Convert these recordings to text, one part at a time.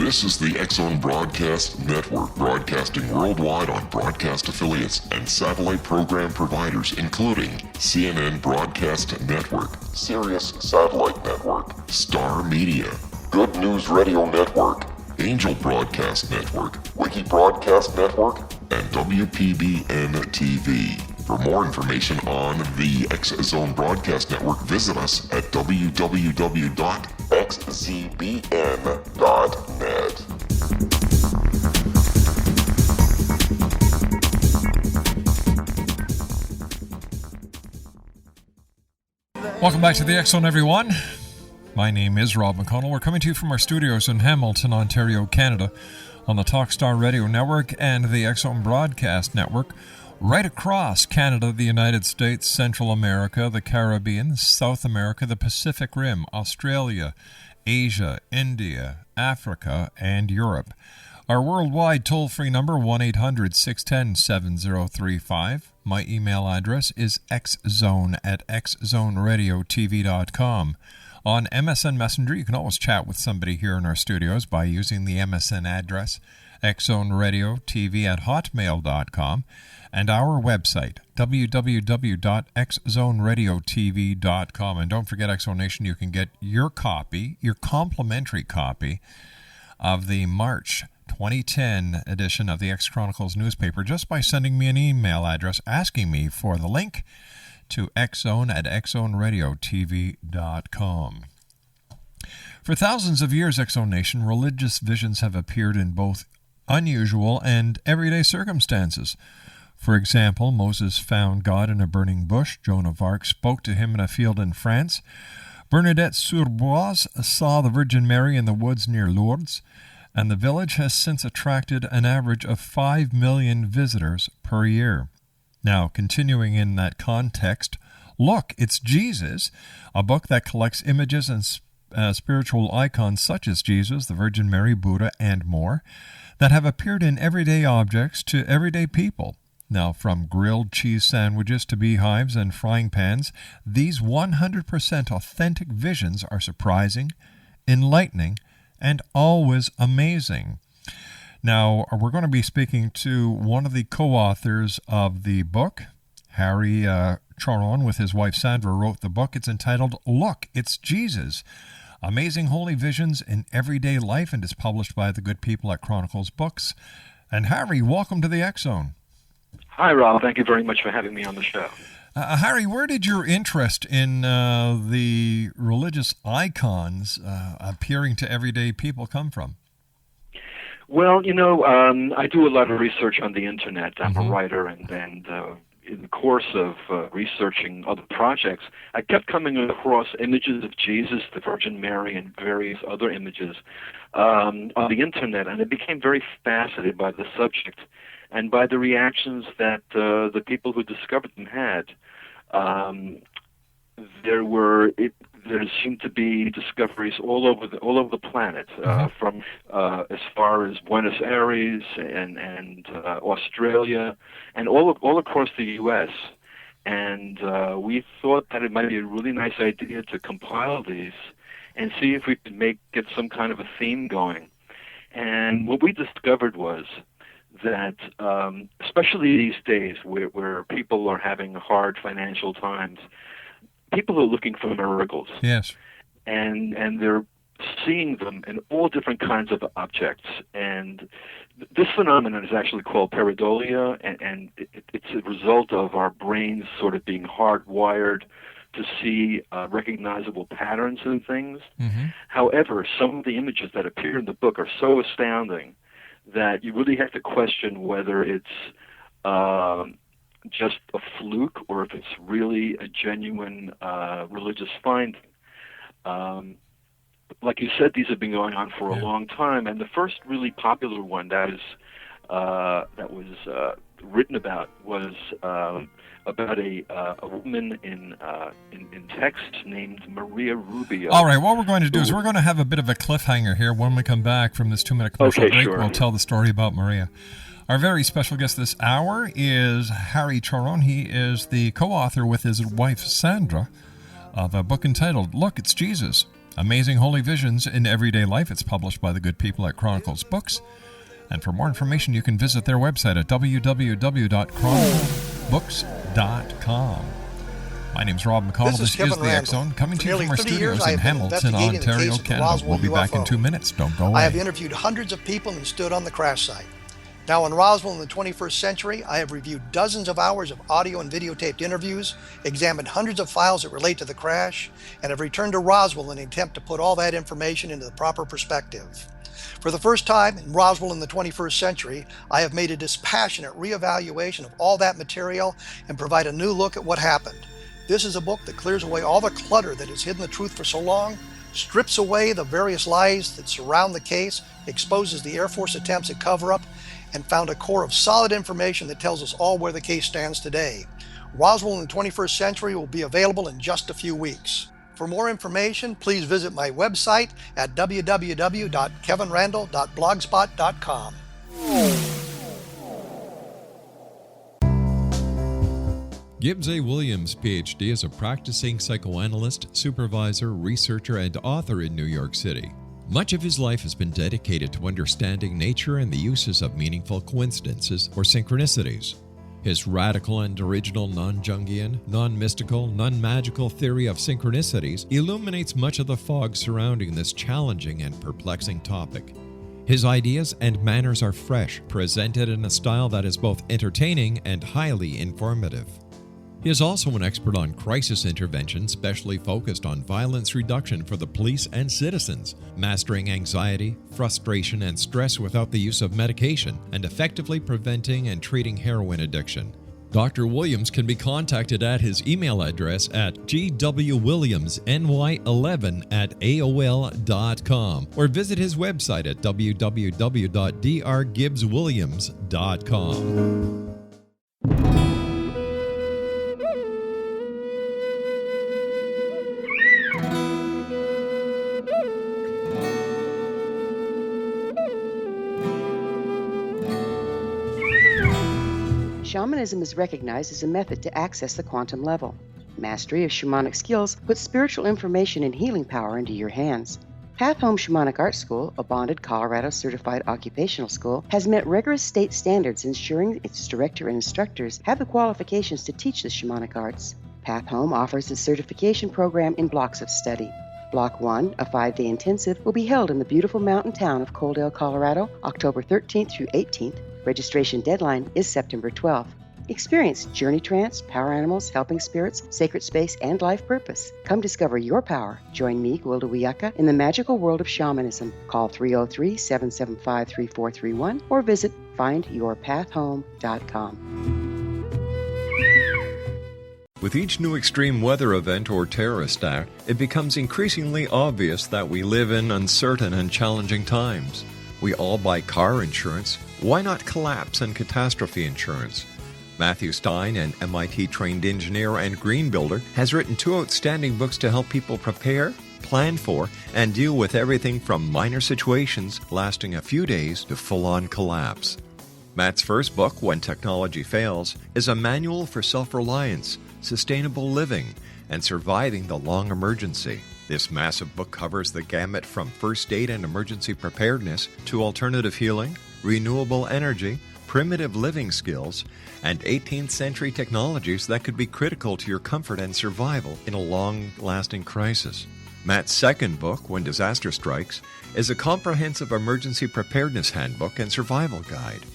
This is the X-Zone Broadcast Network, broadcasting worldwide on broadcast affiliates and satellite program providers, including CNN Broadcast Network, Sirius Satellite Network, Star Media, Good News Radio Network, Angel Broadcast Network, Wiki Broadcast Network, and WPBN TV. For more information on the X-Zone Broadcast Network, visit us at www.xzbn.net. Welcome back to the X-Zone, everyone. My name is Rob McConnell. We're coming to you from our studios in Hamilton, Ontario, Canada, on the Talkstar Radio Network and the X-Zone Broadcast Network, right across Canada, the United States, Central America, the Caribbean, South America, the Pacific Rim, Australia, Asia, India, Africa, and Europe. Our worldwide toll-free number, 1-800-610-7035. My email address is xzone@xzoneradiotv.com. On MSN Messenger, you can always chat with somebody here in our studios by using the MSN address, xzoneradiotv@hotmail.com, and our website, www.xzoneradiotv.com. And don't forget, X-Zone Nation, you can get your copy, your complimentary copy of the March 2010 edition of the X Chronicles newspaper just by sending me an email address asking me for the link to xzone@xzoneradiotv.com. For thousands of years, X-Zone Nation, religious visions have appeared in both unusual and everyday circumstances. For example, Moses found God in a burning bush. Joan of Arc spoke to him in a field in France. Bernadette Surbois saw the Virgin Mary in the woods near Lourdes. And the village has since attracted an average of 5 million visitors per year. Now, continuing in that context, Look, It's Jesus, a book that collects images and spiritual icons such as Jesus, the Virgin Mary, Buddha, and more, that have appeared in everyday objects to everyday people. Now, from grilled cheese sandwiches to beehives and frying pans, these 100% authentic visions are surprising, enlightening, and always amazing. Now, we're going to be speaking to one of the co-authors of the book. Harry Choron, with his wife Sandra, wrote the book. It's entitled, Look, It's Jesus, Amazing Holy Visions in Everyday Life, and is published by the good people at Chronicles Books. And Harry, welcome to the X-Zone. Hi, Rob. Thank you very much for having me on the show. Harry, where did your interest in the religious icons appearing to everyday people come from? Well, I do a lot of research on the Internet. I'm a writer, and in the course of researching other projects, I kept coming across images of Jesus, the Virgin Mary, and various other images on the Internet, and I became very fascinated by the subject and by the reactions that the people who discovered them had. There seemed to be discoveries all over the planet, from as far as Buenos Aires and Australia, and all across the U.S. And we thought that it might be a really nice idea to compile these and see if we could get some kind of a theme going. And what we discovered was that, especially these days where people are having hard financial times, people are looking for miracles. Yes. And they're seeing them in all different kinds of objects. And this phenomenon is actually called pareidolia, and it's a result of our brains sort of being hardwired to see recognizable patterns in things. However, some of the images that appear in the book are so astounding that you really have to question whether it's just a fluke or if it's really a genuine religious finding. Like you said, these have been going on for a long time, and the first really popular one that was written about was about a woman in Texas named Maria Rubio. All right, what we're going to do is we're going to have a bit of a cliffhanger here. When we come back from this 2-minute commercial break, we'll tell the story about Maria. Our very special guest this hour is Harry Choron. He is the co-author with his wife Sandra of a book entitled, Look, It's Jesus, Amazing Holy Visions in Everyday Life. It's published by the good people at Chronicles Books. And for more information, you can visit their website at www.chroniclebooks.com. My name's Rob McConnell. This is the X Zone, coming to you from our studios in Hamilton, Ontario, Canada. We'll be back in 2 minutes. Don't go away. I have interviewed hundreds of people and stood on the crash site. Now in Roswell in the 21st century, I have reviewed dozens of hours of audio and videotaped interviews, examined hundreds of files that relate to the crash, and have returned to Roswell in an attempt to put all that information into the proper perspective. For the first time in Roswell in the 21st century, I have made a dispassionate reevaluation of all that material and provide a new look at what happened. This is a book that clears away all the clutter that has hidden the truth for so long, strips away the various lies that surround the case, exposes the Air Force attempts at cover-up, and found a core of solid information that tells us all where the case stands today. Roswell in the 21st century will be available in just a few weeks. For more information, please visit my website at www.kevinrandall.blogspot.com. Gibbs A. Williams, Ph.D., is a practicing psychoanalyst, supervisor, researcher, and author in New York City. Much of his life has been dedicated to understanding nature and the uses of meaningful coincidences or synchronicities. His radical and original non-Jungian, non-mystical, non-magical theory of synchronicities illuminates much of the fog surrounding this challenging and perplexing topic. His ideas and manners are fresh, presented in a style that is both entertaining and highly informative. He is also an expert on crisis intervention, specially focused on violence reduction for the police and citizens, mastering anxiety, frustration, and stress without the use of medication, and effectively preventing and treating heroin addiction. Dr. Williams can be contacted at his email address at gwwilliamsny11@aol.com or visit his website at www.drgibbswilliams.com. Shamanism is recognized as a method to access the quantum level. Mastery of shamanic skills puts spiritual information and healing power into your hands. Path Home Shamanic Art School, a bonded Colorado certified occupational school, has met rigorous state standards, ensuring its director and instructors have the qualifications to teach the shamanic arts. Path Home offers a certification program in blocks of study. Block 1, a 5-day intensive, will be held in the beautiful mountain town of Coaldale, Colorado, October 13th through 18th. Registration deadline is September 12th. Experience journey trance, power animals, helping spirits, sacred space, and life purpose. Come discover your power. Join me, Gwilda Wiyaka, in the magical world of shamanism. Call 303-775-3431 or visit findyourpathhome.com. With each new extreme weather event or terrorist act, it becomes increasingly obvious that we live in uncertain and challenging times. We all buy car insurance. Why not collapse and catastrophe insurance? Matthew Stein, an MIT-trained engineer and green builder, has written 2 outstanding books to help people prepare, plan for, and deal with everything from minor situations lasting a few days to full-on collapse. Matt's first book, When Technology Fails, is a manual for self-reliance, sustainable living, and surviving the long emergency. This massive book covers the gamut from first aid and emergency preparedness to alternative healing, renewable energy, primitive living skills, and 18th century technologies that could be critical to your comfort and survival in a long-lasting crisis. Matt's second book, When Disaster Strikes, is a comprehensive emergency preparedness handbook and survival guide.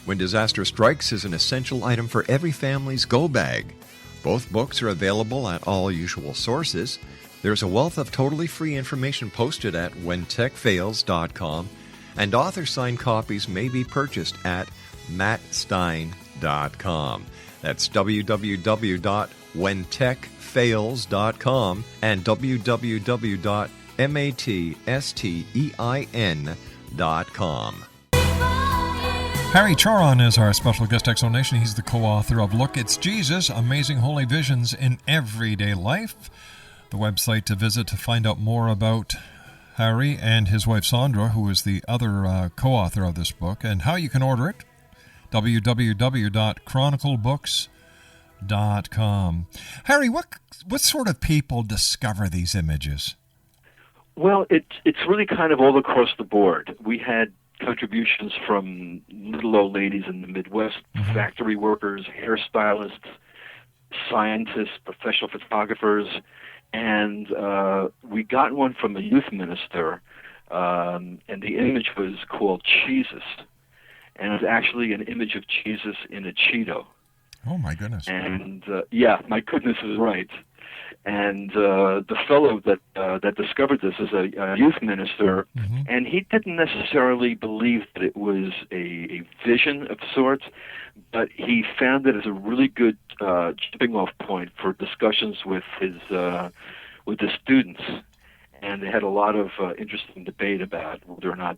When Disaster Strikes is an essential item for every family's go bag. Both books are available at all usual sources. There's a wealth of totally free information posted at whentechfails.com, and author-signed copies may be purchased at mattstein.com. That's www.whentechfails.com and www.mattstein.com. Harry Choron is our special guest Exonation. He's the co-author of Look, It's Jesus, Amazing Holy Visions in Everyday Life. The website to visit to find out more about Harry and his wife Sandra, who is the other co-author of this book, and how you can order it, www.chroniclebooks.com. Harry, what sort of people discover these images? Well, it's really kind of all across the board. We had contributions from little old ladies in the Midwest, factory workers, hairstylists, scientists, professional photographers, and we got one from a youth minister, and the image was called Jesus, and it was actually an image of Jesus in a Cheeto. Oh, my goodness. And yeah, my goodness is right. And the fellow that discovered this is a youth minister, and he didn't necessarily believe that it was a vision of sorts, but he found it as a really good jumping off point for discussions with his students. And they had a lot of interesting debate about whether or not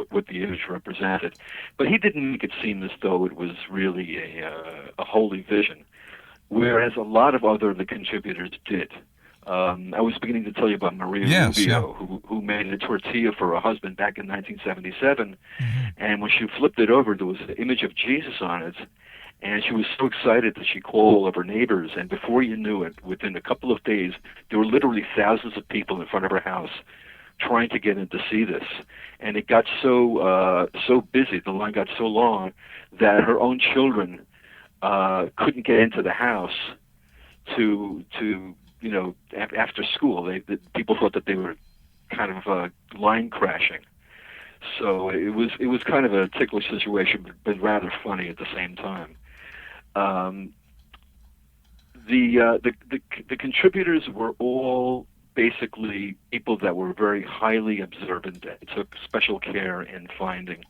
what the image represented. But he didn't make it seem as though it was really a holy vision, whereas a lot of the contributors did. I was beginning to tell you about Maria Rubio, who made a tortilla for her husband back in 1977, and when she flipped it over, there was an image of Jesus on it, and she was so excited that she called all of her neighbors, and before you knew it, within a couple of days, there were literally thousands of people in front of her house trying to get in to see this. And it got so busy, the line got so long, that her own children couldn't get into the house to after school. The people thought that they were kind of line crashing. So it was kind of a ticklish situation, but rather funny at the same time. The contributors were all basically people that were very highly observant and took special care in finding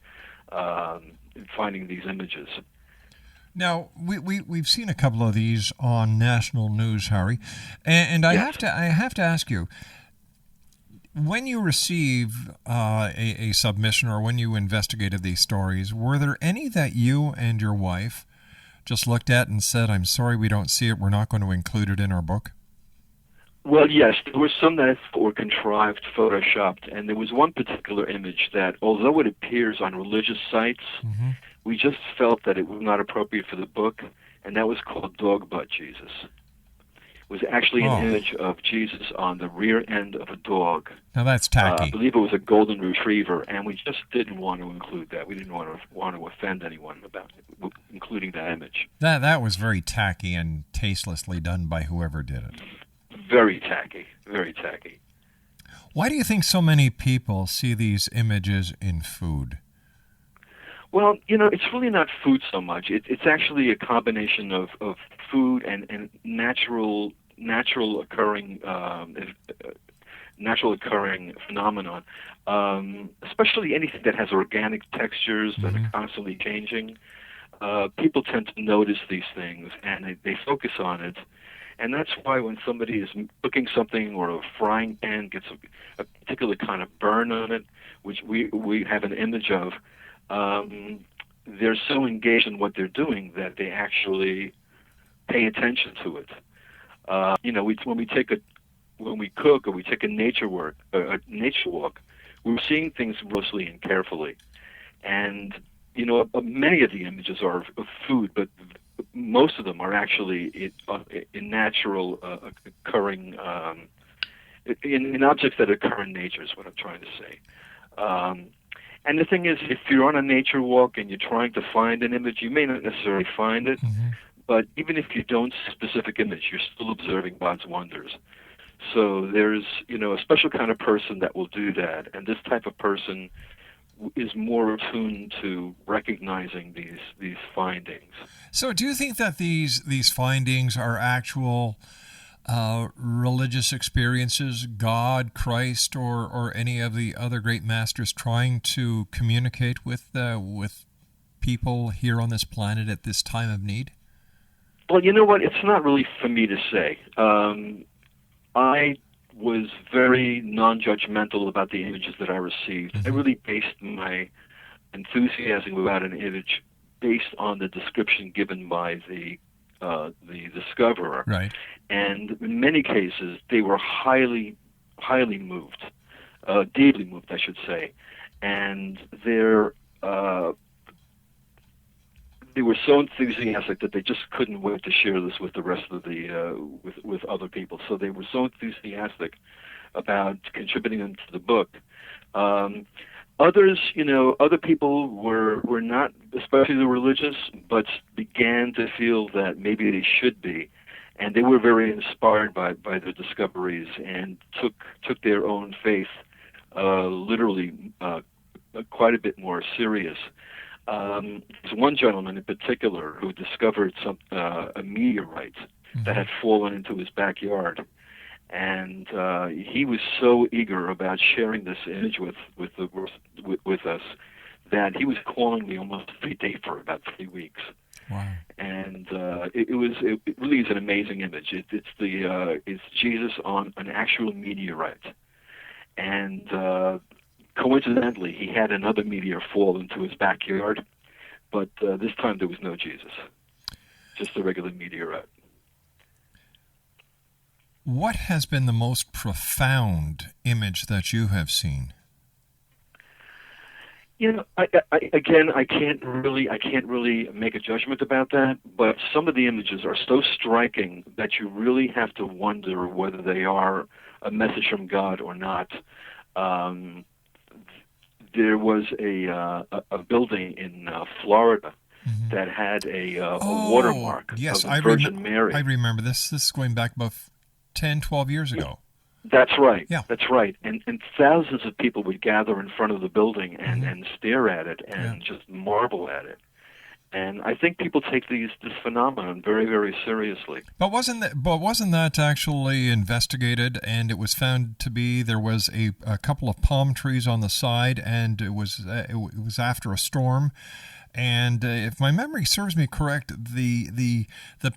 these images. Now, we've seen a couple of these on national news, Harry, and I have to ask you, when you receive a submission or when you investigated these stories, were there any that you and your wife just looked at and said, "I'm sorry, we don't see it, we're not going to include it in our book"? Well, yes, there were some that were contrived, photoshopped, and there was one particular image that, although it appears on religious sites, we just felt that it was not appropriate for the book, and that was called Dog Butt Jesus. It was actually an image of Jesus on the rear end of a dog. Now that's tacky. I believe it was a golden retriever, and we just didn't want to include that. We didn't want to offend anyone about it, including that image. That was very tacky and tastelessly done by whoever did it. Very tacky, very tacky. Why do you think so many people see these images in food? Well, it's really not food so much. It's actually a combination of food and natural occurring phenomenon. Especially anything that has organic textures that are constantly changing. People tend to notice these things and they focus on it. And that's why when somebody is cooking something or a frying pan gets a particular kind of burn on it, which we have an image of, they're so engaged in what they're doing that they actually pay attention to it. When we cook or we take a nature walk, we're seeing things closely and carefully. And many of the images are of food, but most of them are actually in natural occurring, in objects that occur in nature is what I'm trying to say. And the thing is, if you're on a nature walk and you're trying to find an image, you may not necessarily find it, but even if you don't see a specific image, you're still observing God's wonders. So there's, a special kind of person that will do that, and this type of person is more attuned to recognizing these findings. So do you think that these findings are actual religious experiences, God, Christ, or any of the other great masters trying to communicate with people here on this planet at this time of need? Well, you know what? It's not really for me to say. I was very non-judgmental about the images that I received. I really based my enthusiasm about an image based on the description given by the discoverer. Right. And in many cases, they were highly moved, deeply moved, I should say. And they were so enthusiastic that they just couldn't wait to share this with the rest of the with other people. So they were so enthusiastic about contributing them to the book. Others, other people were not especially the religious, but began to feel that maybe they should be, and they were very inspired by the discoveries and took their own faith literally quite a bit more serious. There's one gentleman in particular who discovered a meteorite that had fallen into his backyard. And he was so eager about sharing this image with us that he was calling me almost every day for about 3 weeks. Wow! And it really is an amazing image. It's Jesus on an actual meteorite, and coincidentally, he had another meteor fall into his backyard, but this time there was no Jesus, just a regular meteorite. What has been the most profound image that you have seen? I can't really make a judgment about that, but some of the images are so striking that you really have to wonder whether they are a message from God or not. There was a building in Florida that had a watermark of the Virgin Mary. I remember this. This is going back about 10, 12 years ago. That's right. Yeah. That's right. And thousands of people would gather in front of the building and stare at it and just marvel at it. And I think people take this phenomenon very, very seriously. But wasn't that actually investigated, and it was found to be there was a couple of palm trees on the side, and it was after a storm. And if my memory serves me correct, the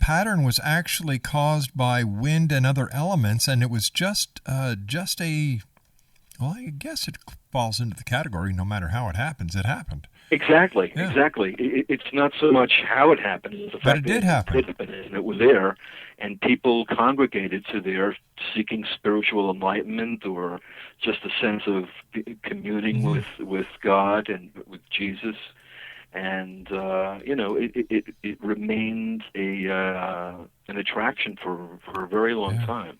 pattern was actually caused by wind and other elements, and it was just I guess it falls into the category. No matter how it happens, it happened. Exactly. Yeah. Exactly. It's not so much how it happened as the fact But it did happen. And it was there, and people congregated to there seeking spiritual enlightenment or just a sense of communing with God and with Jesus. And it remained an attraction for a very long time.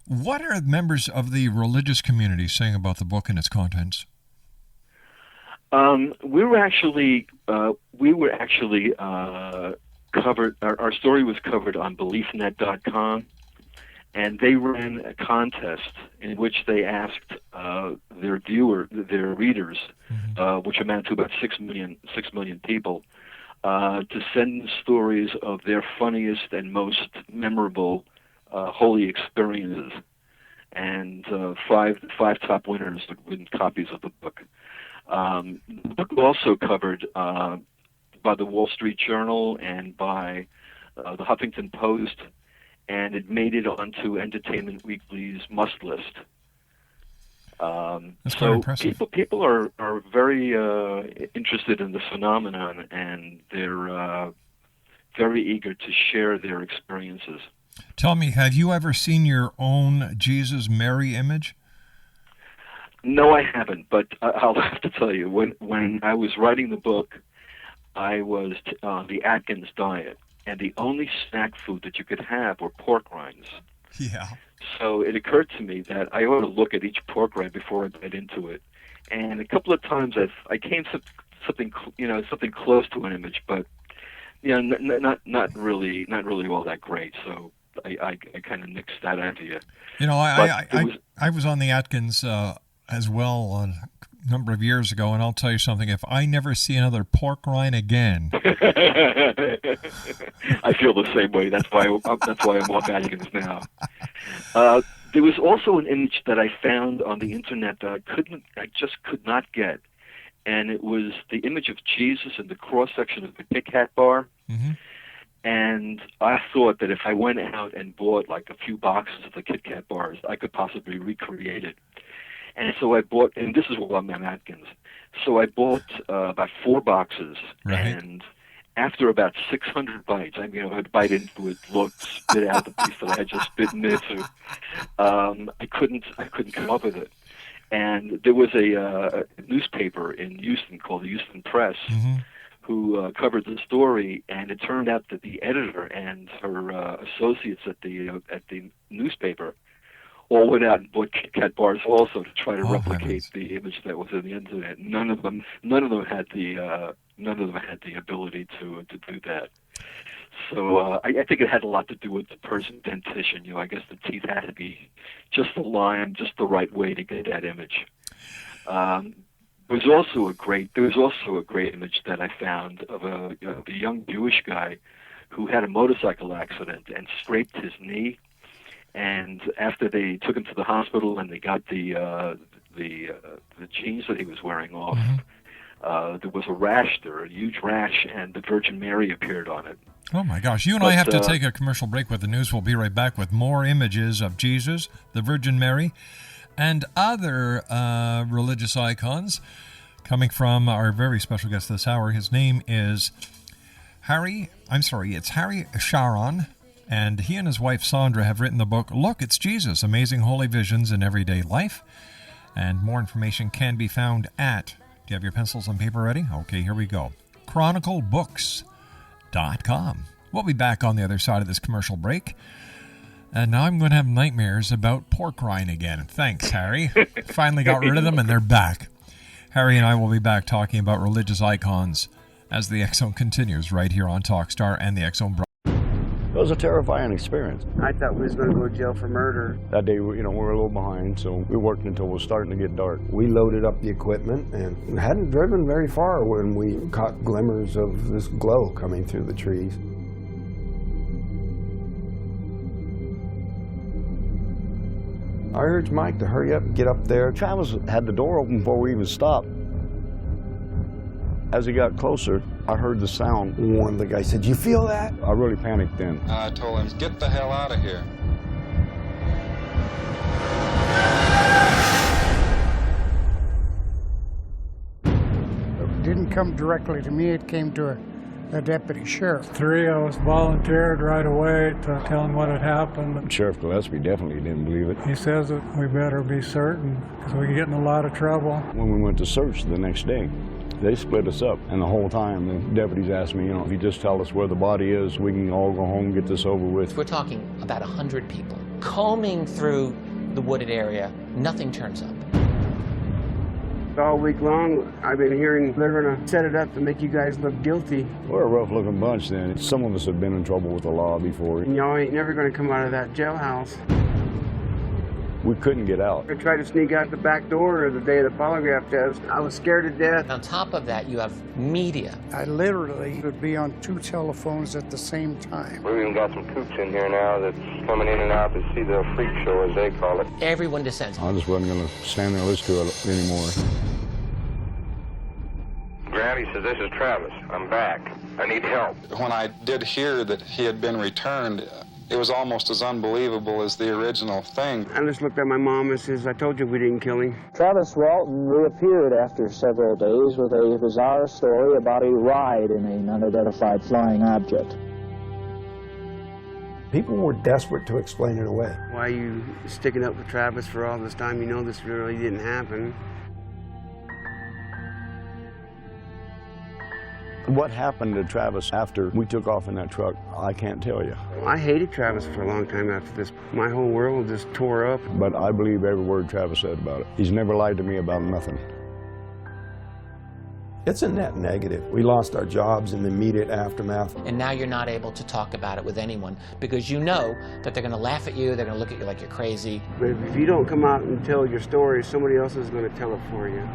What are members of the religious community saying about the book and its contents? We were actually covered. Our story was covered on BeliefNet.com, and they ran a contest in which they asked their readers, which amount to about 6 million people, to send stories of their funniest and most memorable holy experiences. And five top winners would win copies of the book. The book also covered by the Wall Street Journal and by the Huffington Post, and it made it onto Entertainment Weekly's must list. That's quite impressive. People are very interested in the phenomenon, and they're very eager to share their experiences. Tell me, have you ever seen your own Jesus Mary image? No, I haven't, but I'll have to tell you, when I was writing the book, I was on the Atkins diet, and the only snack food that you could have were pork rinds. Yeah. So it occurred to me that I ought to look at each pork rind before I bite into it. And a couple of times I came to something close to an image, but not really all that great. So I kind of nixed that idea. I was on the Atkins as well a number of years ago, and I'll tell you something. If I never see another pork rind again, I feel the same way. That's why I'm off Atkins now. There was also an image that I found on the internet that I just could not get, and it was the image of Jesus in the cross section of the Kit Kat bar. Mm-hmm. And I thought that if I went out and bought like a few boxes of the Kit Kat bars, I could possibly recreate it. And so I bought, and this is while I'm at Atkins, so I bought about 4 boxes, right. And after about 600 bites, I'd bite into it, look, spit out the piece that I had just bitten into. I couldn't come up with it. And there was a newspaper in Houston called the Houston Press, mm-hmm. who covered the story, and it turned out that the editor and her associates at the newspaper all went out and bought Kit Kat bars also to try to replicate heavens. the image that was in the internet. None of them had the ability to do that. So I think it had a lot to do with the person's dentition. I guess the teeth had to be just aligned, just the right way to get that image. There was also a great image that I found of a young Jewish guy who had a motorcycle accident and scraped his knee. And after they took him to the hospital and they got the jeans that he was wearing off, there was a huge rash, and the Virgin Mary appeared on it. Oh my gosh. You and I have to take a commercial break with the news. We'll be right back with more images of Jesus, the Virgin Mary, and other religious icons coming from our very special guest this hour. His name is Harry Choron, and he and his wife Sandra have written the book, Look, It's Jesus, Amazing Holy Visions in Everyday Life. And more information can be found at, do you have your pencils and paper ready? Okay, here we go. ChronicleBooks.com. We'll be back on the other side of this commercial break. And now I'm going to have nightmares about pork rind again. Thanks, Harry. Finally got rid of them, and they're back. Harry and I will be back talking about religious icons as the X Zone continues right here on Talkstar and the X Zone broadcast. It was a terrifying experience. I thought we was going to go to jail for murder. That day, we were a little behind, so we worked until it was starting to get dark. We loaded up the equipment and hadn't driven very far when we caught glimmers of this glow coming through the trees. I urged Mike to hurry up and get up there. Travis had the door open before we even stopped. As he got closer, I heard the sound. One of the guys said, "You feel that?" I really panicked then. I told him, "Get the hell out of here." It didn't come directly to me, it came to a deputy sheriff. Three of us volunteered right away to tell him what had happened. Sheriff Gillespie definitely didn't believe it. He says that we better be certain because we can get in a lot of trouble. When we went to search the next day, they split us up, and the whole time the deputies asked me, if you just tell us where the body is, we can all go home and get this over with. We're talking about 100 people combing through the wooded area. Nothing turns up. All week long, I've been hearing they're going to set it up to make you guys look guilty. We're a rough-looking bunch then. Some of us have been in trouble with the law before. And y'all ain't never going to come out of that jailhouse. We couldn't get out. I tried to sneak out the back door the day of the polygraph test. I was scared to death. On top of that, you have media. I literally would be on 2 telephones at the same time. We've even got some cooks in here now that's coming in and out to see the freak show, as they call it. Everyone descends. I just wasn't going to stand there and listen to it anymore. Granny says, "This is Travis. I'm back. I need help." When I did hear that he had been returned, it was almost as unbelievable as the original thing. I just looked at my mom and says, "I told you we didn't kill him." Travis Walton reappeared after several days with a bizarre story about a ride in an unidentified flying object. People were desperate to explain it away. Why are you sticking up for Travis for all this time? You know this really didn't happen. What happened to Travis after we took off in that truck, I can't tell you. I hated Travis for a long time after this. My whole world just tore up. But I believe every word Travis said about it. He's never lied to me about nothing. It's a net negative. We lost our jobs in the immediate aftermath. And now you're not able to talk about it with anyone because you know that they're going to laugh at you, they're going to look at you like you're crazy. But if you don't come out and tell your story, somebody else is going to tell it for you.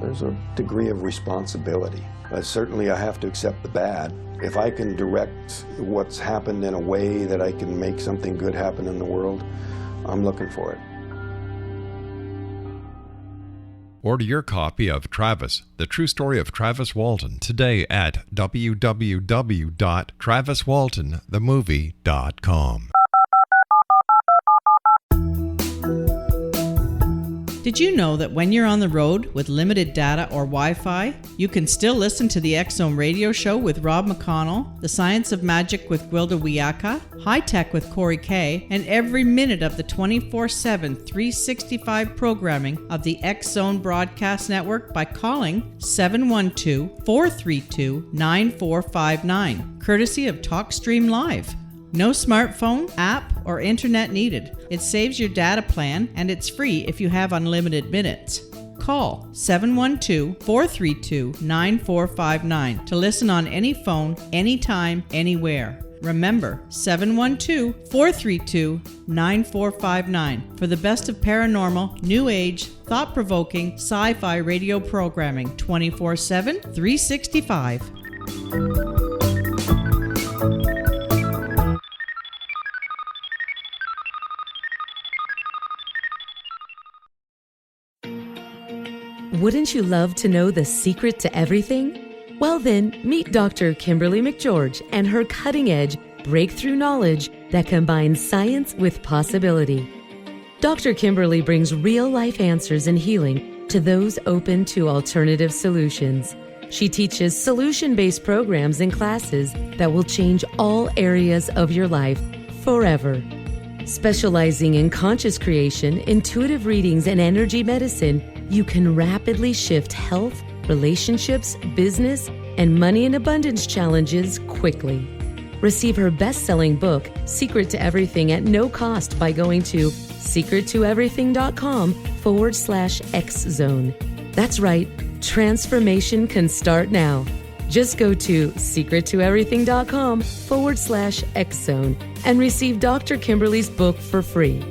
There's a degree of responsibility. Certainly I have to accept the bad. If I can direct what's happened in a way that I can make something good happen in the world, I'm looking for it. Order your copy of Travis, The True Story of Travis Walton, today at www.traviswaltonthemovie.com. Did you know that when you're on the road with limited data or Wi-Fi, you can still listen to the X Zone radio show with Rob McConnell, The Science of Magic with Gwilda Wiyaka, High Tech with Corey Kay, and every minute of the 24/7, 365 programming of the X Zone Broadcast Network by calling 712-432-9459, courtesy of TalkStream Live. No smartphone, app, or internet needed. It saves your data plan, and it's free if you have unlimited minutes. Call 712-432-9459 to listen on any phone, anytime, anywhere. Remember, 712-432-9459 for the best of paranormal, new age, thought-provoking, sci-fi radio programming 24/7, 365. Wouldn't you love to know the secret to everything? Well then, meet Dr. Kimberly McGeorge and her cutting-edge breakthrough knowledge that combines science with possibility. Dr. Kimberly brings real-life answers and healing to those open to alternative solutions. She teaches solution-based programs and classes that will change all areas of your life forever. Specializing in conscious creation, intuitive readings, and energy medicine, you can rapidly shift health, relationships, business, and money and abundance challenges quickly. Receive her best-selling book, Secret to Everything, at no cost by going to secrettoeverything.com/X-Zone. That's right, transformation can start now. Just go to secrettoeverything.com/X-Zone and receive Dr. Kimberly's book for free.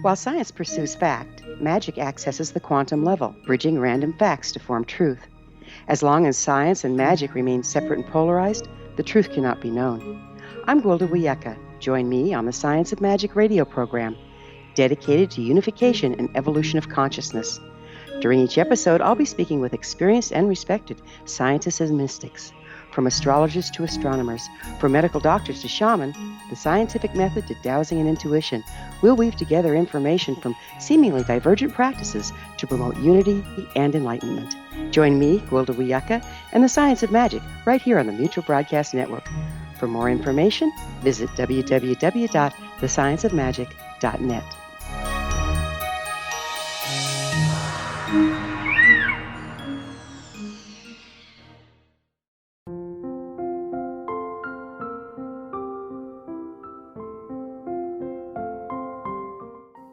While science pursues fact, magic accesses the quantum level, bridging random facts to form truth. As long as science and magic remain separate and polarized, the truth cannot be known. I'm Gwilda Wiyaka. Join me on the Science of Magic radio program, dedicated to unification and evolution of consciousness. During each episode, I'll be speaking with experienced and respected scientists and mystics. From astrologers to astronomers, from medical doctors to shaman, the scientific method to dowsing and intuition, we'll weave together information from seemingly divergent practices to promote unity and enlightenment. Join me, Gwilda Wiyaka, and the Science of Magic right here on the Mutual Broadcast Network. For more information, visit www.thescienceofmagic.net.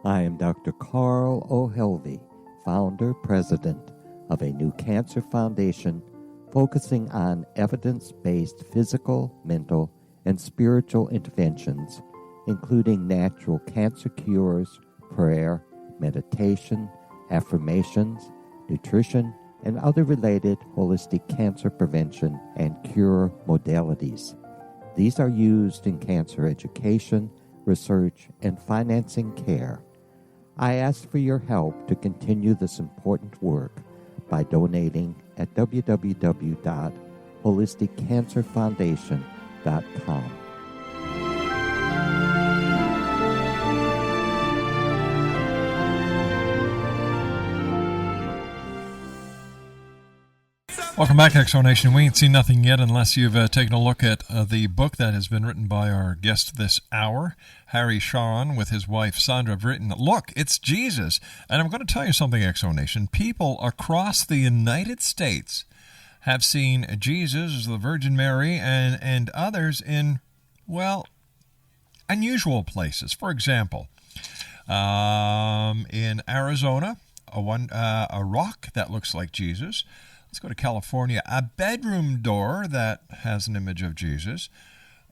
I am Dr. Carl O'Helvey, founder, president of a new cancer foundation focusing on evidence-based physical, mental, and spiritual interventions, including natural cancer cures, prayer, meditation, affirmations, nutrition, and other related holistic cancer prevention and cure modalities. These are used in cancer education, research, and financing care. I ask for your help to continue this important work by donating at www.holisticcancerfoundation.com. Welcome back, Exonation. We ain't seen nothing yet unless you've taken a look at the book that has been written by our guest this hour. Harry Choron with his wife Sandra have written, Look, It's Jesus. And I'm going to tell you something, Exonation. People across the United States have seen Jesus, the Virgin Mary, and others in, well, unusual places. For example, in Arizona, a rock that looks like Jesus. Let's go to California. A bedroom door that has an image of Jesus.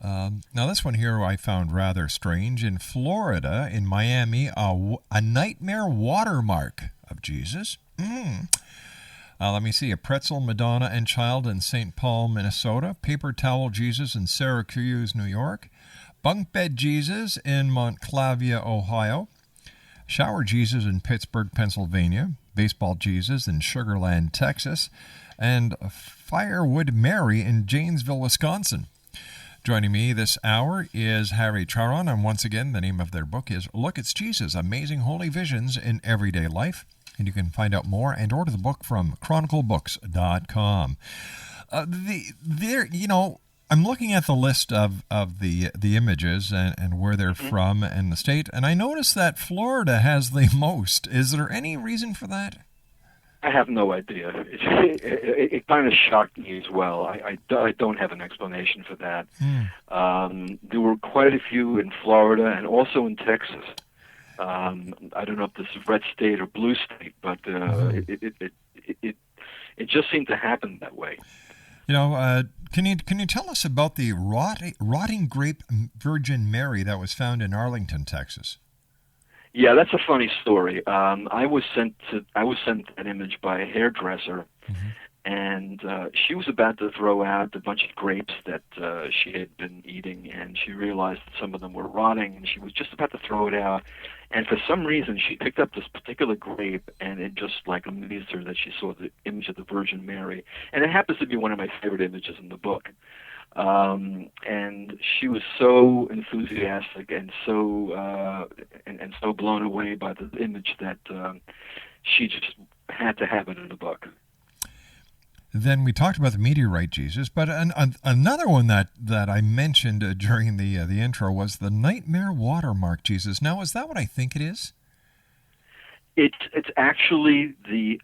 Now, this one here I found rather strange. In Florida, in Miami, a nightmare watermark of Jesus. Let me see. A pretzel, Madonna, and child in St. Paul, Minnesota. Paper towel Jesus in Syracuse, New York. Bunk bed Jesus in Montclavier, Ohio. Shower Jesus in Pittsburgh, Pennsylvania. Baseball Jesus in Sugar Land, Texas, and Firewood Mary in Janesville, Wisconsin. Joining me this hour is Harry Choron, and once again, the name of their book is Look, It's Jesus, Amazing Holy Visions in Everyday Life. And you can find out more and order the book from chroniclebooks.com. I'm looking at the list of the images and where they're from and the state, and I noticed that Florida has the most. Is there any reason for that? I have no idea. It kind of shocked me as well. I don't have an explanation for that. There were quite a few in Florida and also in Texas. I don't know if this is red state or blue state, but it just seemed to happen that way. You know, can you tell us about the rotting grape Virgin Mary that was found in Arlington, Texas? Yeah, that's a funny story. I was sent an image by a hairdresser, and she was about to throw out a bunch of grapes that she had been eating, and she realized that some of them were rotting, and she was just about to throw it out. And for some reason, she picked up this particular grape, and it just like amazed her that she saw the image of the Virgin Mary. And it happens to be one of my favorite images in the book. And she was so enthusiastic and so and so blown away by the image that she just had to have it in the book. Then we talked about the meteorite Jesus, but another one that I mentioned during the intro was the Nightmare Watermark Jesus. Now, is that what I think it is? It's actually the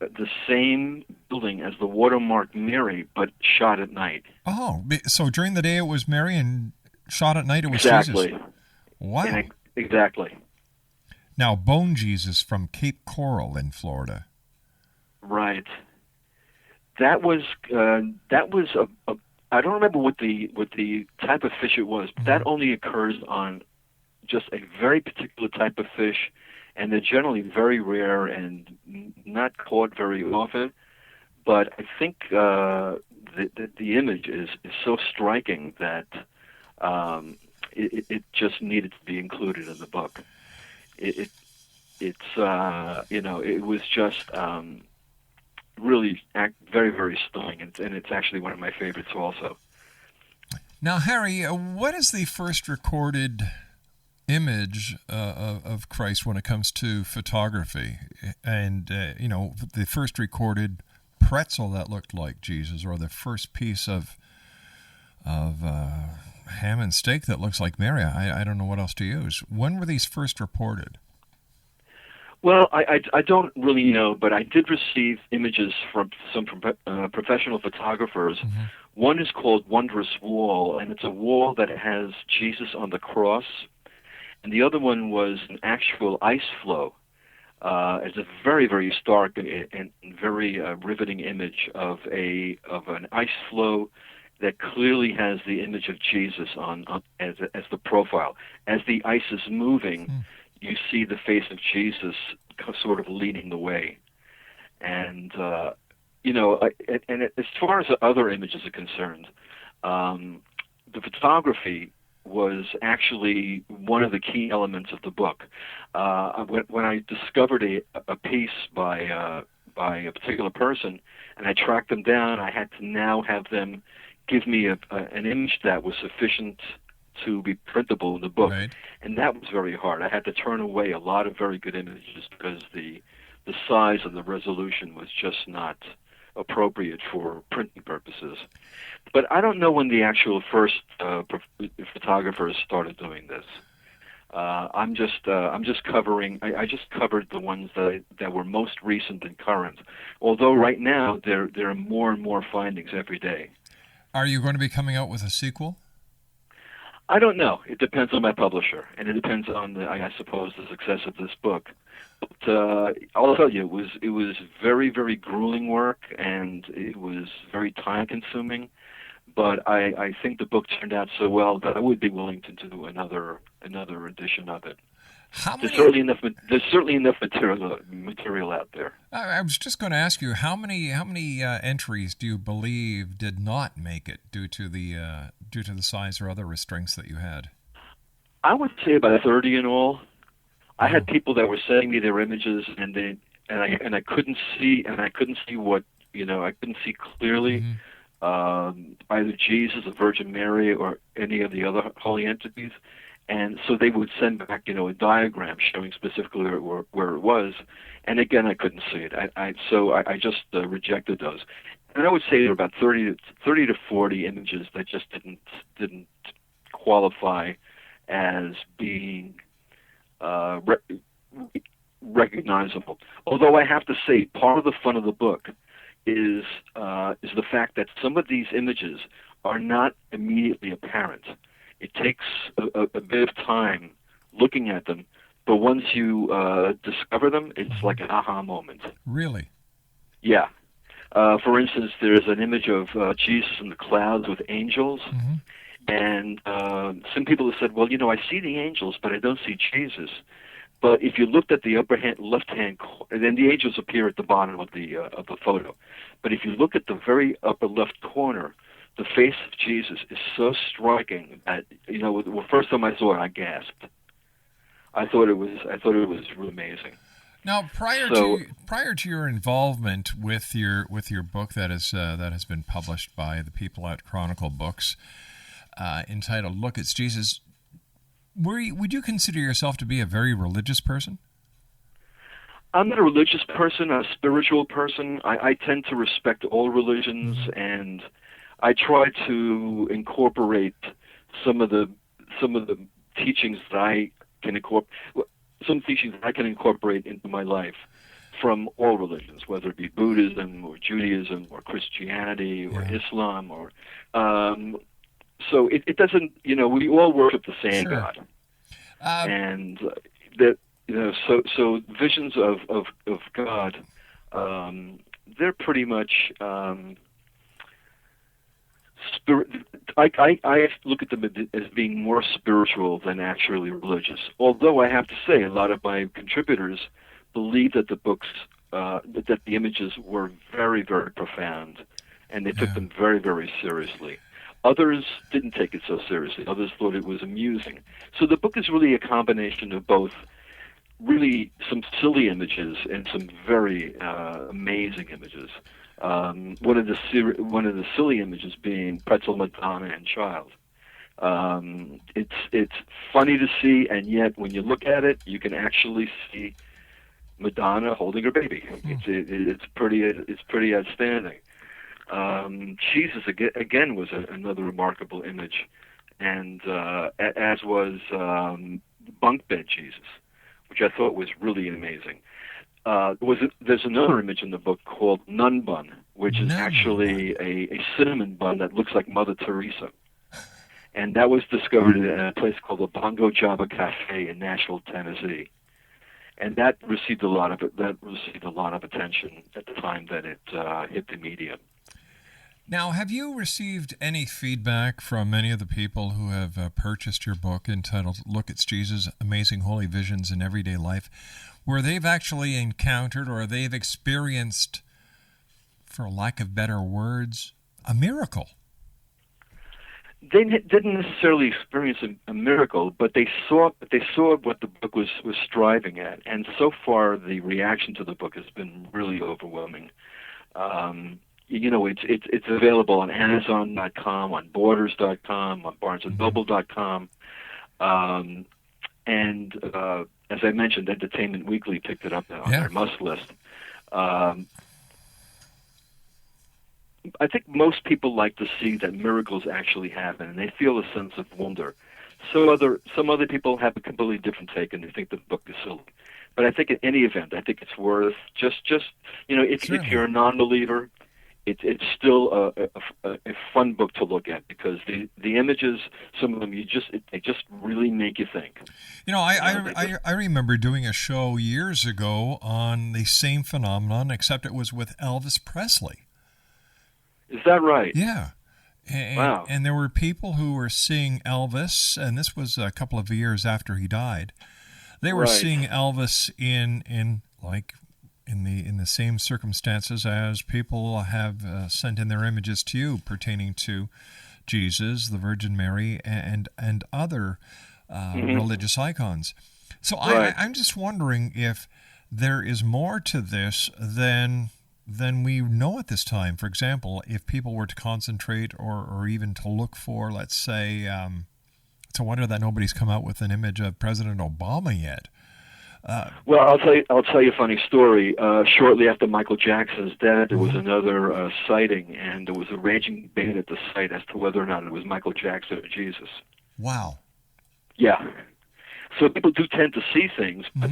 same building as the Watermark Mary, but shot at night. Oh, so during the day it was Mary, and shot at night it was exactly. Jesus. Wow. Exactly. Now, Bone Jesus from Cape Coral in Florida. Right. That was a I don't remember what the type of fish it was, but that only occurs on just a very particular type of fish, and they're generally very rare and not caught very often. But I think the image is so striking that it just needed to be included in the book. It was just really very, very stunning, and it's actually one of my favorites also. Now, Harry, what is the first recorded image of Christ when it comes to photography? And, the first recorded pretzel that looked like Jesus, or the first piece of ham and steak that looks like Mary? I don't know what else to use. When were these first reported? Well, I don't really know, but I did receive images from some professional photographers. One is called Wondrous Wall, and it's a wall that has Jesus on the cross. And the other one was an actual ice flow. It's a very, very stark and very riveting image of an ice flow that clearly has the image of Jesus on as the profile. As the ice is moving, you see the face of Jesus sort of leading the way. And, and as far as the other images are concerned, the photography was actually one of the key elements of the book. When I discovered a piece by a particular person, and I tracked them down, I had to now have them give me an image that was sufficient to be printable in the book, right. And that was very hard. I had to turn away a lot of very good images because the size and the resolution was just not appropriate for printing purposes. But I don't know when the actual first photographers started doing this. I'm just covering. I just covered the ones that were most recent and current. Although right now there are more and more findings every day. Are you going to be coming out with a sequel? I don't know. It depends on my publisher, and it depends on I suppose the success of this book. But I'll tell you, it was very, very grueling work, and it was very time consuming. But I think the book turned out so well that I would be willing to do another edition of it. There's certainly enough material out there. I was just going to ask you, how many entries do you believe did not make it due to the size or other restraints that you had? I would say about 30 in all. I had people that were sending me their images, and I couldn't see what I couldn't see clearly either Jesus, the Virgin Mary, or any of the other holy entities. And so they would send back, a diagram showing specifically where it was. And again, I couldn't see it. So I just rejected those. and I would say there were about 30 to 40 images that just didn't qualify as being recognizable. Although I have to say, part of the fun of the book is the fact that some of these images are not immediately apparent. It takes a bit of time looking at them, but once you discover them, it's like an aha moment. Really? Yeah. For instance, there's an image of Jesus in the clouds with angels, and some people have said, well, I see the angels, but I don't see Jesus. But if you looked at the left-hand corner, then the angels appear at the bottom of the photo. But if you look at the very upper left corner, the face of Jesus is so striking that the first time I saw it, I gasped. I thought it was really amazing. Now, prior to your involvement with your book that has been published by the people at Chronicle Books, entitled "Look, It's Jesus," would you consider yourself to be a very religious person? I'm not a religious person. I'm a spiritual person. I tend to respect all religions, and I try to incorporate some of the teachings that I can incorporate into my life from all religions, whether it be Buddhism or Judaism or Christianity or Islam or so it doesn't, we all worship the same God. And that, so visions of God, they're pretty much I look at them as being more spiritual than actually religious. Although I have to say, a lot of my contributors believe that the books, that the images were very, very profound, and they took them very, very seriously. Others didn't take it so seriously. Others thought it was amusing. So the book is really a combination of both really some silly images and some very amazing images. One of the silly images being Pretzel, Madonna, and Child. It's funny to see, and yet when you look at it, you can actually see Madonna holding her baby. It's pretty outstanding. Jesus again was another remarkable image, and as was Bunk Bed Jesus, which I thought was really amazing. There's another image in the book called Nun Bun, which is actually a cinnamon bun that looks like Mother Teresa, and that was discovered at a place called the Bongo Java Cafe in Nashville, Tennessee, and that received a lot of attention at the time that it hit the media. Now, have you received any feedback from many of the people who have purchased your book entitled "Look, It's Jesus: Amazing Holy Visions in Everyday Life," where they've actually encountered or they've experienced, for lack of better words, a miracle? They didn't necessarily experience a miracle, but they saw what the book was striving at, and so far the reaction to the book has been really overwhelming. It's available on Amazon.com, on Borders.com, on BarnesandNoble.com, and as I mentioned, Entertainment Weekly picked it up on their must list. I think most people like to see that miracles actually happen, and they feel a sense of wonder. Some other people have a completely different take, and they think the book is silly. But I think in any event, I think it's worth just if you're a non-believer, it's still a fun book to look at, because the images, some of them, they just really make you think. I remember doing a show years ago on the same phenomenon, except it was with Elvis Presley. Is that right? Yeah. Wow. And there were people who were seeing Elvis, and this was a couple of years after he died. They were seeing Elvis in the same circumstances as people have sent in their images to you pertaining to Jesus, the Virgin Mary, and other religious icons. So I'm just wondering if there is more to this than we know at this time. For example, if people were to concentrate or even to look for, let's say, it's a wonder that nobody's come out with an image of President Obama yet. Well, I'll tell you a funny story. Shortly after Michael Jackson's death, there was another sighting, and there was a raging debate at the site as to whether or not it was Michael Jackson or Jesus. Wow. Yeah. So people do tend to see things, but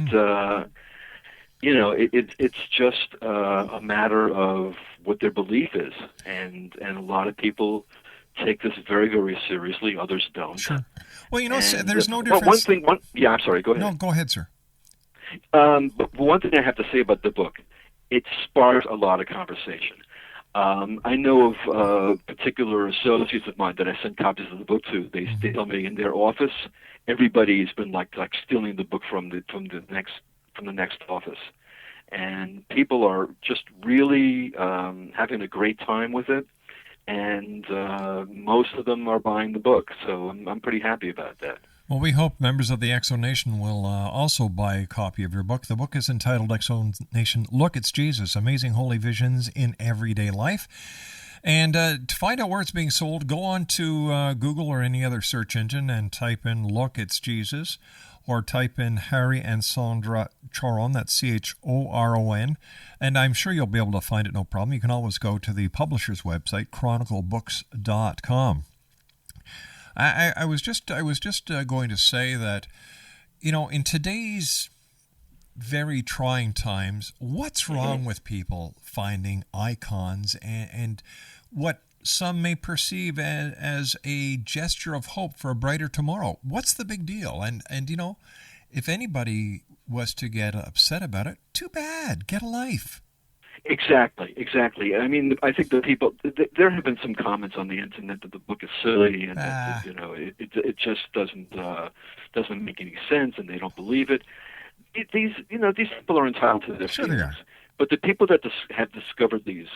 it's just a matter of what their belief is, and a lot of people take this very, very seriously. Others don't. Sure. Well, there's no difference. I'm sorry. Go ahead. No, go ahead, sir. But one thing I have to say about the book, it sparks a lot of conversation. I know of particular associates of mine that I sent copies of the book to. They tell me in their office, everybody's been like stealing the book from the next office, and people are just really having a great time with it. And most of them are buying the book, so I'm pretty happy about that. Well, we hope members of the X Zone Nation will also buy a copy of your book. The book is entitled X Zone Nation, Look, It's Jesus, Amazing Holy Visions in Everyday Life. And to find out where it's being sold, go on to Google or any other search engine and type in Look, It's Jesus, or type in Harry and Sandra Choron, that's Choron, and I'm sure you'll be able to find it no problem. You can always go to the publisher's website, chroniclebooks.com. I was just going to say that, in today's very trying times, what's wrong with people finding icons and what some may perceive as a gesture of hope for a brighter tomorrow? What's the big deal? And if anybody was to get upset about it, too bad. Get a life. Exactly. I mean, I think the people. There have been some comments on the internet that the book is silly, and that, it just doesn't make any sense, and they don't believe it. These people are entitled to their feelings. But the people that have discovered these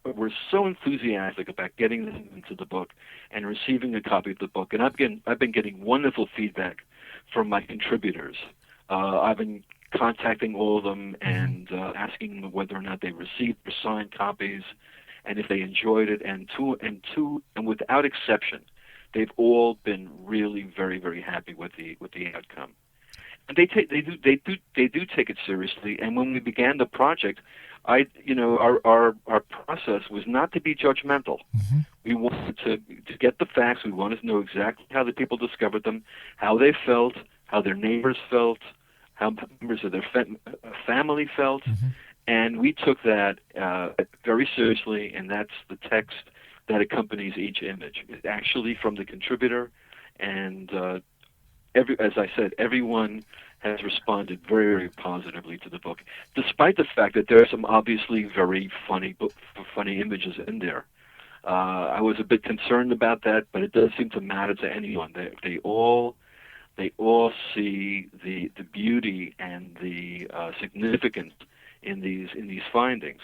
were so enthusiastic about getting them into the book and receiving a copy of the book. And I've been getting wonderful feedback from my contributors. I've been contacting all of them and asking them whether or not they received their signed copies and if they enjoyed it. And without exception, they've all been really very, very happy with the outcome. And they do take it seriously. And when we began the project, our process was not to be judgmental. Mm-hmm. We wanted to get the facts. We wanted to know exactly how the people discovered them, how they felt, how their neighbors felt, how members of their family felt. Mm-hmm. And we took that very seriously, and that's the text that accompanies each image. It's actually from the contributor, and as I said, everyone has responded very, very positively to the book, despite the fact that there are some obviously very funny images in there. I was a bit concerned about that, but it doesn't seem to matter to anyone. They all see the beauty and the significance in these findings.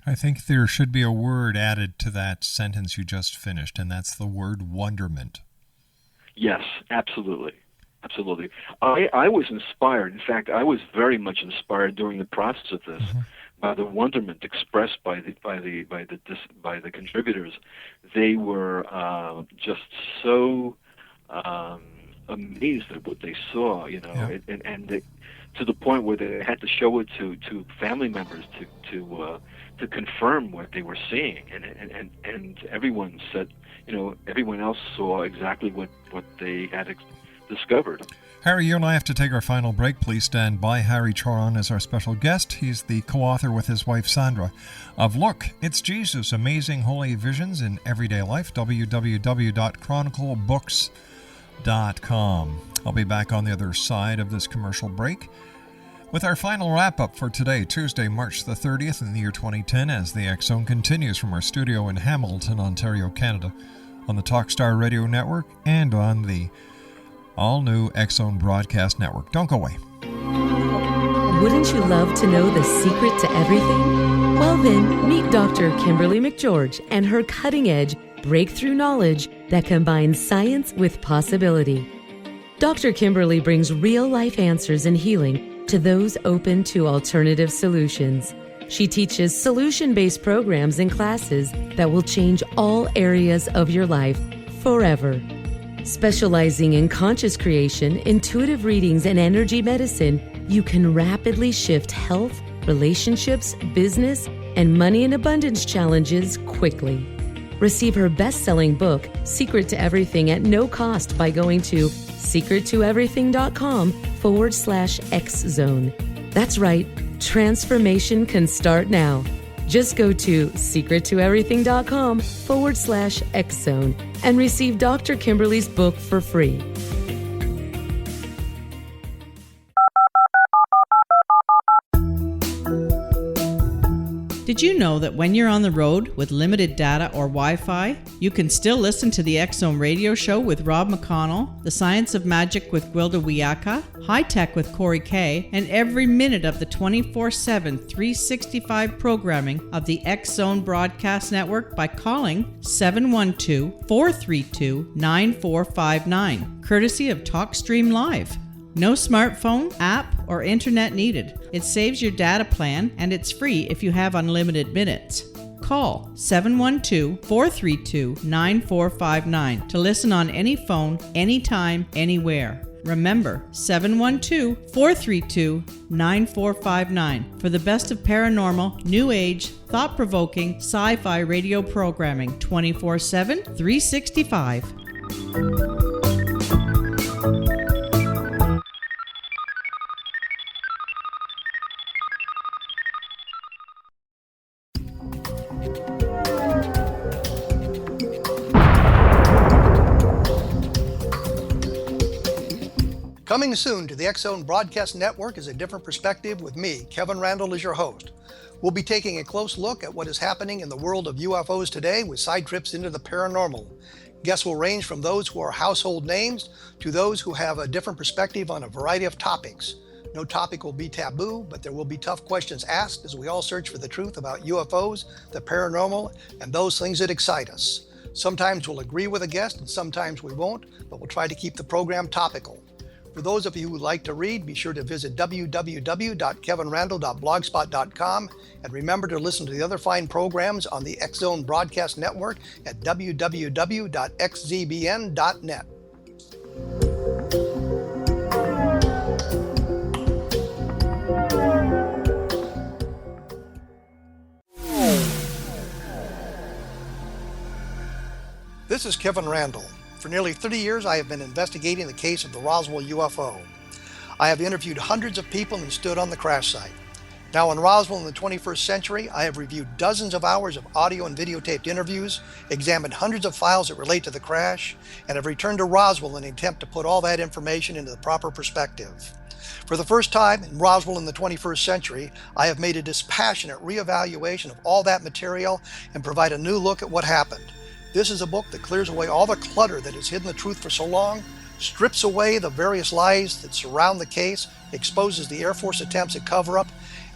I think there should be a word added to that sentence you just finished, and that's the word wonderment. Yes, absolutely. Absolutely. I was inspired. In fact, I was very much inspired during the process of this by the wonderment expressed by the contributors. They were just so amazed at what they saw, and to the point where they had to show it to family members to confirm what they were seeing, and everyone said, everyone else saw exactly what they had discovered. Harry, you and I have to take our final break. Please stand by. Harry Choron is our special guest. He's the co-author with his wife Sandra of Look, It's Jesus, Amazing Holy Visions in Everyday Life, www.chroniclebooks.com. I'll be back on the other side of this commercial break with our final wrap-up for today, Tuesday, March the 30th in the year 2010, as the X Zone continues from our studio in Hamilton, Ontario, Canada, on the Talkstar Radio Network and on the all-new X Zone Broadcast Network. Don't go away. Wouldn't you love to know the secret to everything? Well then, meet Dr. Kimberly McGeorge and her cutting-edge breakthrough knowledge that combines science with possibility. Dr. Kimberly brings real-life answers and healing to those open to alternative solutions. She teaches solution-based programs and classes that will change all areas of your life forever. Specializing in conscious creation, intuitive readings, and energy medicine, you can rapidly shift health, relationships, business, and money in abundance challenges quickly. Receive her best-selling book, Secret to Everything, at no cost by going to secrettoeverything.com/X-Zone. That's right, transformation can start now. Just go to secrettoeverything.com/X-Zone and receive Dr. Kimberly's book for free. Did you know that when you're on the road with limited data or Wi-Fi, you can still listen to the X-Zone radio show with Rob McConnell, The Science of Magic with Gwilda Wiyaka, High Tech with Corey Kay, and every minute of the 24/7, 365 programming of the X-Zone Broadcast Network by calling 712-432-9459, courtesy of TalkStream Live. No smartphone, app, or internet needed. It saves your data plan, and it's free if you have unlimited minutes. Call 712-432-9459 to listen on any phone, anytime, anywhere. Remember, 712-432-9459 for the best of paranormal, new age, thought-provoking, sci-fi radio programming 24/7, 365. Coming soon to the X-Zone Broadcast Network is A Different Perspective with me, Kevin Randall, as your host. We'll be taking a close look at what is happening in the world of UFOs today with side trips into the paranormal. Guests will range from those who are household names to those who have a different perspective on a variety of topics. No topic will be taboo, but there will be tough questions asked as we all search for the truth about UFOs, the paranormal, and those things that excite us. Sometimes we'll agree with a guest and sometimes we won't, but we'll try to keep the program topical. For those of you who would like to read, be sure to visit www.kevinrandall.blogspot.com and remember to listen to the other fine programs on the X-Zone Broadcast Network at www.xzbn.net. This is Kevin Randall. For nearly 30 years, I have been investigating the case of the Roswell UFO. I have interviewed hundreds of people and stood on the crash site. Now in Roswell in the 21st century, I have reviewed dozens of hours of audio and videotaped interviews, examined hundreds of files that relate to the crash, and have returned to Roswell in an attempt to put all that information into the proper perspective. For the first time in Roswell in the 21st century, I have made a dispassionate reevaluation of all that material and provide a new look at what happened. This is a book that clears away all the clutter that has hidden the truth for so long, strips away the various lies that surround the case, exposes the Air Force attempts at cover-up,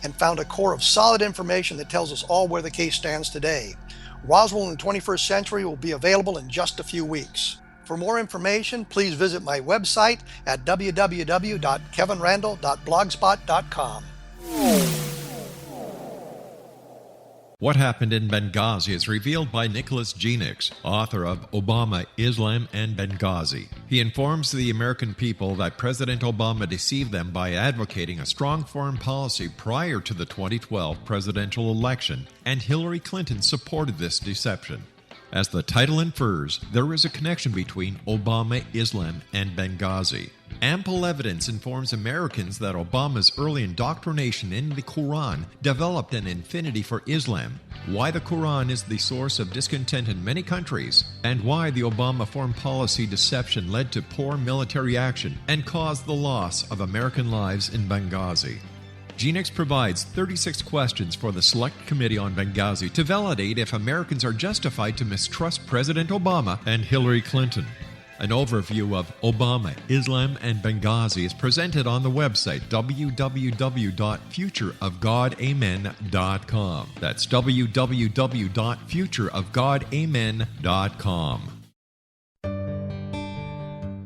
and found a core of solid information that tells us all where the case stands today. Roswell in the 21st century will be available in just a few weeks. For more information, please visit my website at www.kevinrandall.blogspot.com. What Happened in Benghazi is revealed by Nicholas Genix, author of Obama, Islam, and Benghazi. He informs the American people that President Obama deceived them by advocating a strong foreign policy prior to the 2012 presidential election, and Hillary Clinton supported this deception. As the title infers, there is a connection between Obama, Islam, and Benghazi. Ample evidence informs Americans that Obama's early indoctrination in the Quran developed an affinity for Islam, why the Quran is the source of discontent in many countries, and why the Obama foreign policy deception led to poor military action and caused the loss of American lives in Benghazi. Genix provides 36 questions for the Select Committee on Benghazi to validate if Americans are justified to mistrust President Obama and Hillary Clinton. An overview of Obama, Islam, and Benghazi is presented on the website www.futureofgodamen.com. That's www.futureofgodamen.com.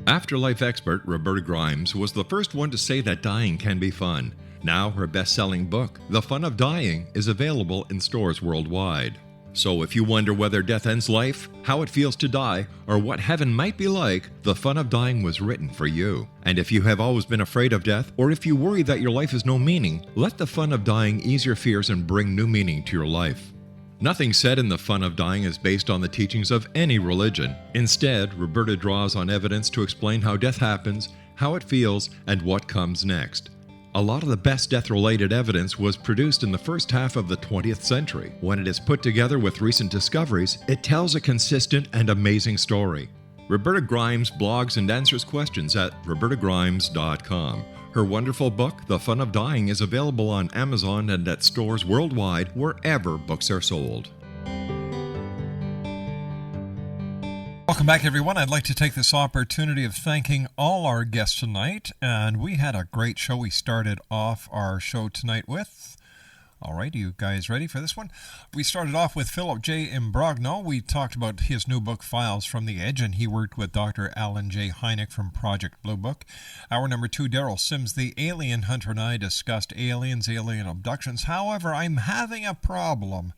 Afterlife expert Roberta Grimes was the first one to say that dying can be fun. Now her best-selling book, The Fun of Dying, is available in stores worldwide. So if you wonder whether death ends life, how it feels to die, or what heaven might be like, The Fun of Dying was written for you. And if you have always been afraid of death, or if you worry that your life has no meaning, let The Fun of Dying ease your fears and bring new meaning to your life. Nothing said in The Fun of Dying is based on the teachings of any religion. Instead, Roberta draws on evidence to explain how death happens, how it feels, and what comes next. A lot of the best death-related evidence was produced in the first half of the 20th century. When it is put together with recent discoveries, it tells a consistent and amazing story. Roberta Grimes blogs and answers questions at robertagrimes.com. Her wonderful book, The Fun of Dying, is available on Amazon and at stores worldwide wherever books are sold. Welcome back, everyone. I'd like to take this opportunity of thanking all our guests tonight, and we had a great show we started off our show tonight with. All right, you guys ready for this one? We started off with Philip J. Imbrogno. We talked about his new book, Files from the Edge, and he worked with Dr. Alan J. Hynek from Project Blue Book. Hour number 2, Daryl Sims, the alien hunter, and I discussed aliens, alien abductions. However, I'm having a problem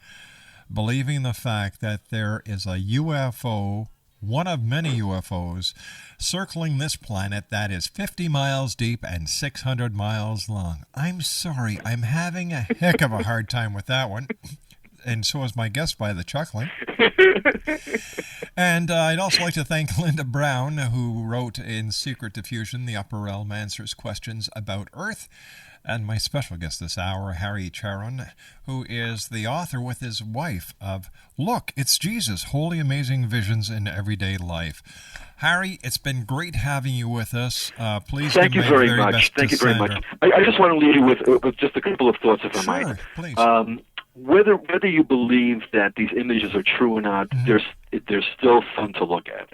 believing the fact that there is a UFO, one of many UFOs, circling this planet that is 50 miles deep and 600 miles long. I'm sorry, I'm having a heck of a hard time with that one. And so is my guest by the chuckling. And I'd also like to thank Linda Brown, who wrote in Secret Diffusion, the Upper Realm Answers Questions About Earth. And my special guest this hour, Harry Choron, who is the author with his wife of Look, It's Jesus, Holy Amazing Visions in Everyday Life. Harry, it's been great having you with us. Please Thank you very much. Thank you very much. I just want to leave you with just a couple of thoughts, if I might. Please. Whether you believe that these images are true or not, they're still fun to look at.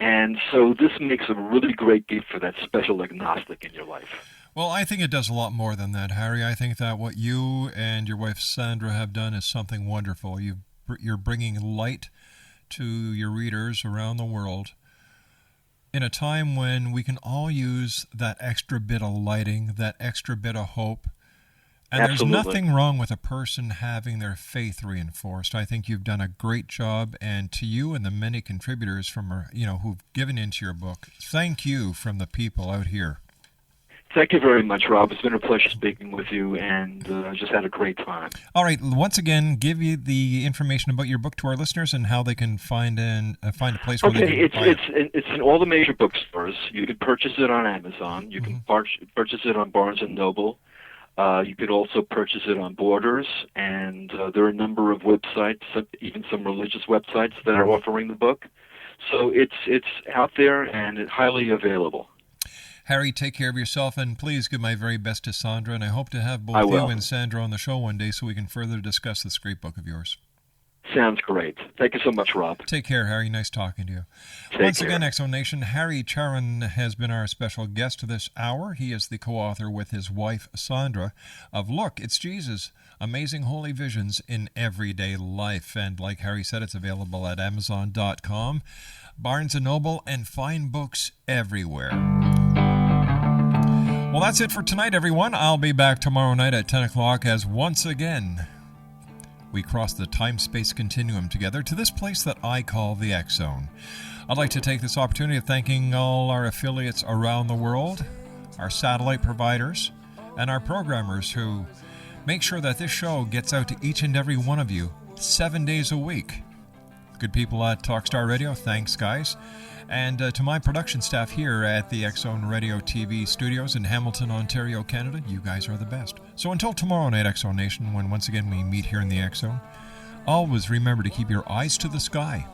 And so this makes a really great gift for that special agnostic in your life. Well, I think it does a lot more than that, Harry. I think that what you and your wife Sandra have done is something wonderful. You're bringing light to your readers around the world in a time when we can all use that extra bit of lighting, that extra bit of hope. And Absolutely. There's nothing wrong with a person having their faith reinforced. I think you've done a great job, and to you and the many contributors from who've given into your book, thank you from the people out here. Thank you very much, Rob. It's been a pleasure speaking with you, and I just had a great time. All right. Once again, give you the information about your book to our listeners and how they can find a place where they can buy it. It's in all the major bookstores. You can purchase it on Amazon. You can purchase it on Barnes & Noble. You could also purchase it on Borders, and there are a number of websites, even some religious websites, that are offering the book. So it's out there and it's highly available. Harry, take care of yourself, and please give my very best to Sandra, and I hope to have both you and Sandra on the show one day so we can further discuss this great book of yours. Sounds great. Thank you so much, Rob. Take care, Harry. Nice talking to you. Once again, Exo Nation, Harry Charon has been our special guest this hour. He is the co-author with his wife, Sandra, of Look, It's Jesus, Amazing Holy Visions in Everyday Life. And like Harry said, it's available at Amazon.com, Barnes & Noble, and fine books everywhere. Well, that's it for tonight, everyone. I'll be back tomorrow night at 10 o'clock as once again we cross the time-space continuum together to this place that I call the X Zone. I'd like to take this opportunity of thanking all our affiliates around the world, our satellite providers, and our programmers who make sure that this show gets out to each and every one of you 7 days a week. Good people at Talkstar Radio, thanks, guys. And to my production staff here at the X Zone Radio TV studios in Hamilton, Ontario, Canada, you guys are the best. So until tomorrow night, X Zone Nation, when once again we meet here in the X Zone, always remember to keep your eyes to the sky